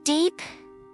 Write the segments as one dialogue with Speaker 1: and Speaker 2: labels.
Speaker 1: Deep,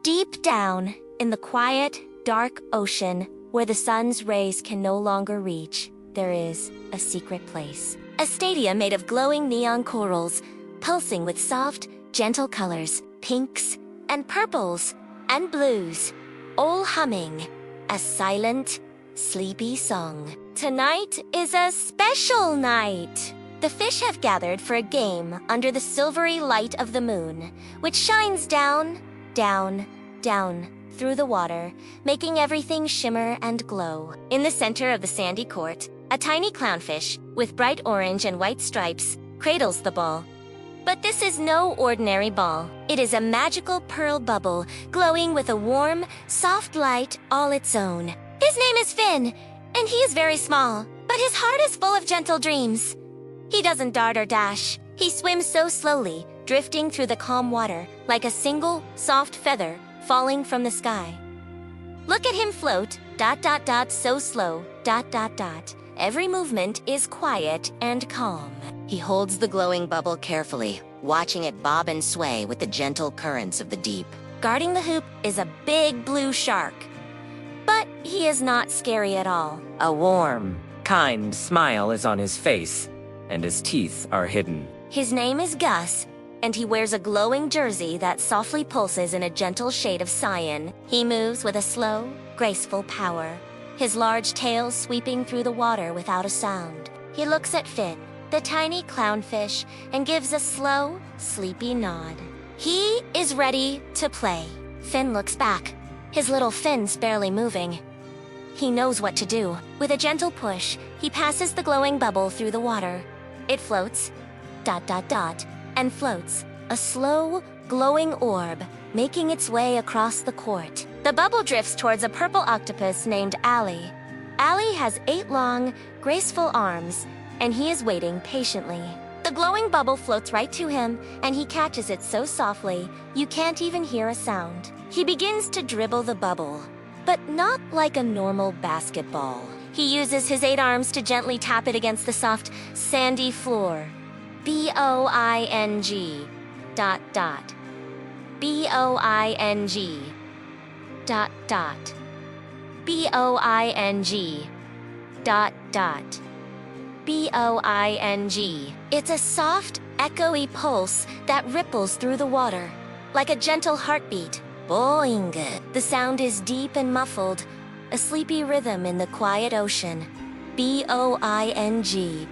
Speaker 1: deep down, in the quiet, dark ocean, where the sun's rays can no longer reach, there is a secret place. A stadium made of glowing neon corals, pulsing with soft, gentle colors, pinks and purples and blues, all humming a silent, sleepy song. Tonight is a special night. The fish have gathered for a game under the silvery light of the moon, which shines down, down, down through the water, making everything shimmer and glow. In the center of the sandy court, a tiny clownfish with bright orange and white stripes cradles the ball. But this is no ordinary ball. It is a magical pearl bubble, glowing with a warm, soft light all its own. His name is Finn, and he is very small, but his heart is full of gentle dreams. He doesn't dart or dash. He swims so slowly, drifting through the calm water, like a single, soft feather falling from the sky. Look at him float, so slow, Every movement is quiet and calm.
Speaker 2: He holds the glowing bubble carefully, watching it bob and sway with the gentle currents of the deep.
Speaker 1: Guarding the hoop is a big blue shark. But he is not scary at all.
Speaker 3: A warm, kind smile is on his face, and his teeth are hidden.
Speaker 1: His name is Gus, and he wears a glowing jersey that softly pulses in a gentle shade of cyan. He moves with a slow, graceful power, his large tail sweeping through the water without a sound. He looks at Finn, the tiny clownfish, and gives a slow, sleepy nod. He is ready to play. Finn looks back, his little fins barely moving. He knows what to do. With a gentle push, he passes the glowing bubble through the water. It floats, and floats, a slow, glowing orb, making its way across the court. The bubble drifts towards a purple octopus named Allie. Allie has 8 long, graceful arms, and he is waiting patiently. The glowing bubble floats right to him, and he catches it so softly, you can't even hear a sound. He begins to dribble the bubble, but not like a normal basketball. He uses his 8 arms to gently tap it against the soft, sandy floor. Boing, Boing, Boing, Boing. It's a soft, echoey pulse that ripples through the water, like a gentle heartbeat. Boing. The sound is deep and muffled, a sleepy rhythm in the quiet ocean. Boing,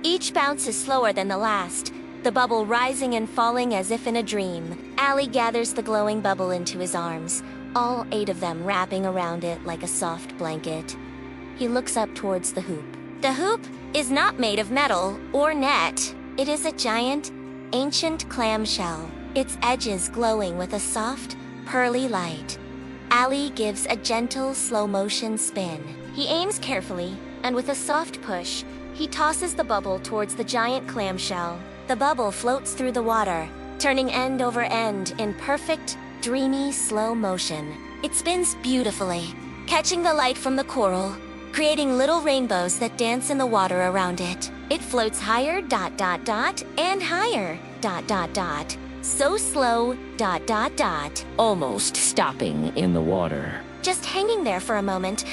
Speaker 1: Each bounce is slower than the last, the bubble rising and falling as if in a dream. Allie gathers the glowing bubble into his arms, all 8 of them wrapping around it like a soft blanket. He looks up towards the hoop. The hoop is not made of metal or net. It is a giant, ancient clamshell, its edges glowing with a soft, pearly light. Allie gives a gentle, slow-motion spin. He aims carefully, and with a soft push, he tosses the bubble towards the giant clamshell. The bubble floats through the water, turning end over end in perfect, dreamy, slow motion. It spins beautifully, catching the light from the coral, creating little rainbows that dance in the water around it. It floats higher, and higher, so slow,
Speaker 3: Almost stopping in the water.
Speaker 1: just hanging there for a moment,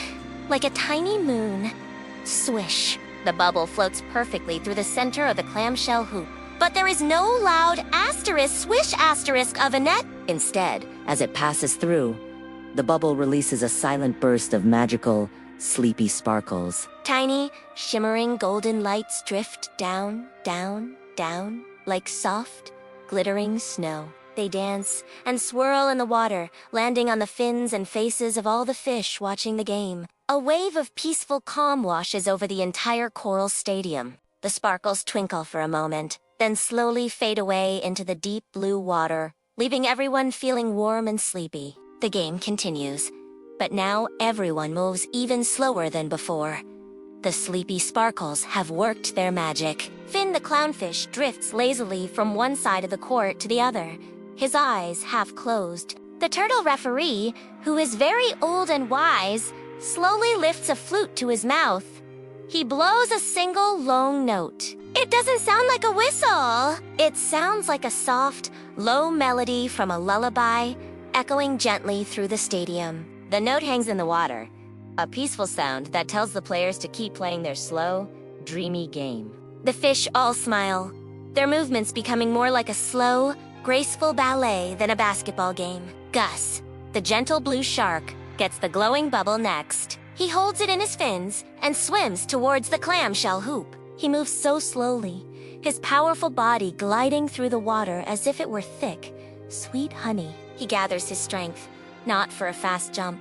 Speaker 1: like a tiny moon. Swish. The bubble floats perfectly through the center of the clamshell hoop. But there is no loud swish of a net.
Speaker 2: Instead, as it passes through, the bubble releases a silent burst of magical, sleepy sparkles.
Speaker 1: Tiny, shimmering golden lights drift down, like soft, glittering snow. They dance and swirl in the water, landing on the fins and faces of all the fish watching the game. A wave of peaceful calm washes over the entire coral stadium. The sparkles twinkle for a moment, then slowly fade away into the deep blue water, leaving everyone feeling warm and sleepy. The game continues, but now everyone moves even slower than before. The sleepy sparkles have worked their magic. Finn the clownfish drifts lazily from one side of the court to the other, his eyes half closed. The turtle referee, who is very old and wise, slowly lifts a flute to his mouth. He blows a single long note. It doesn't sound like a whistle. It sounds like a soft, low melody from a lullaby, echoing gently through the stadium. The note hangs in the water, a peaceful sound that tells the players to keep playing their slow, dreamy game. The fish all smile, their movements becoming more like a slow, graceful ballet than a basketball game. Gus, the gentle blue shark, gets the glowing bubble next. He holds it in his fins and swims towards the clamshell hoop. He moves so slowly, his powerful body gliding through the water as if it were thick, sweet honey. He gathers his strength, not for a fast jump,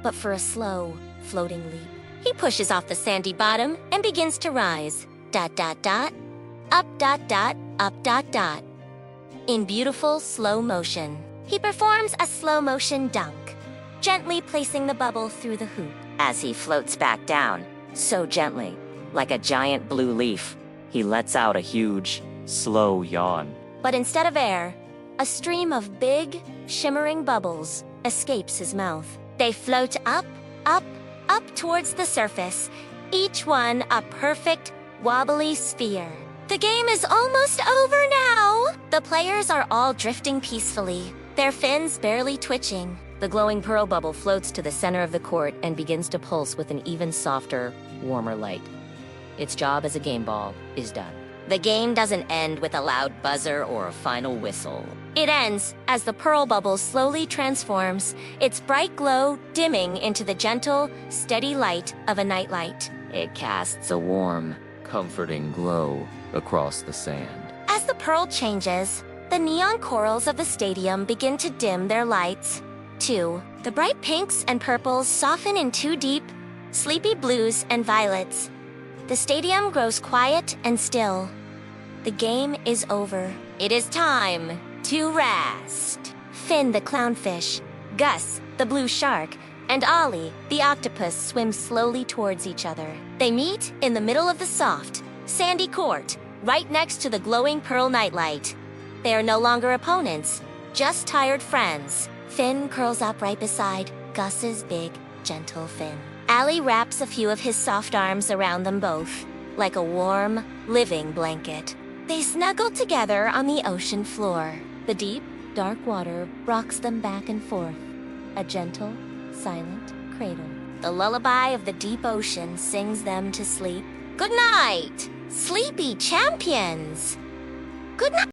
Speaker 1: but for a slow, floating leap. He pushes off the sandy bottom and begins to rise. ... up ... up ... In beautiful slow motion. He performs a slow motion dunk, gently placing the bubble through the hoop.
Speaker 2: As he floats back down, so gently, like a giant blue leaf,
Speaker 3: He lets out a huge, slow yawn.
Speaker 1: But instead of air, a stream of big, shimmering bubbles escapes his mouth. They float up, up, up towards the surface, each one a perfect, wobbly sphere. The game is almost over now! The players are all drifting peacefully, their fins barely twitching.
Speaker 2: the glowing pearl bubble floats to the center of the court and begins to pulse with an even softer, warmer light. Its job as a game ball is done.
Speaker 1: The game doesn't end with a loud buzzer or a final whistle. It ends as the pearl bubble slowly transforms, its bright glow dimming into the gentle, steady light of a nightlight.
Speaker 3: It casts a warm, comforting glow across the sand.
Speaker 1: As the pearl changes, the neon corals of the stadium begin to dim their lights, too. The bright pinks and purples soften into deep, sleepy blues and violets. The stadium grows quiet and still. The game is over. It is time to rest. Finn the clownfish, Gus the blue shark, and Ollie the octopus swim slowly towards each other. They meet in the middle of the soft, sandy court, right next to the glowing pearl nightlight. They are no longer opponents, just tired friends. Finn curls up right beside Gus's big, gentle fin. Allie wraps a few of his soft arms around them both, like a warm, living blanket. They snuggle together on the ocean floor. The deep, dark water rocks them back and forth, a gentle, silent cradle. The lullaby of the deep ocean sings them to sleep. Good night, sleepy champions! Good night!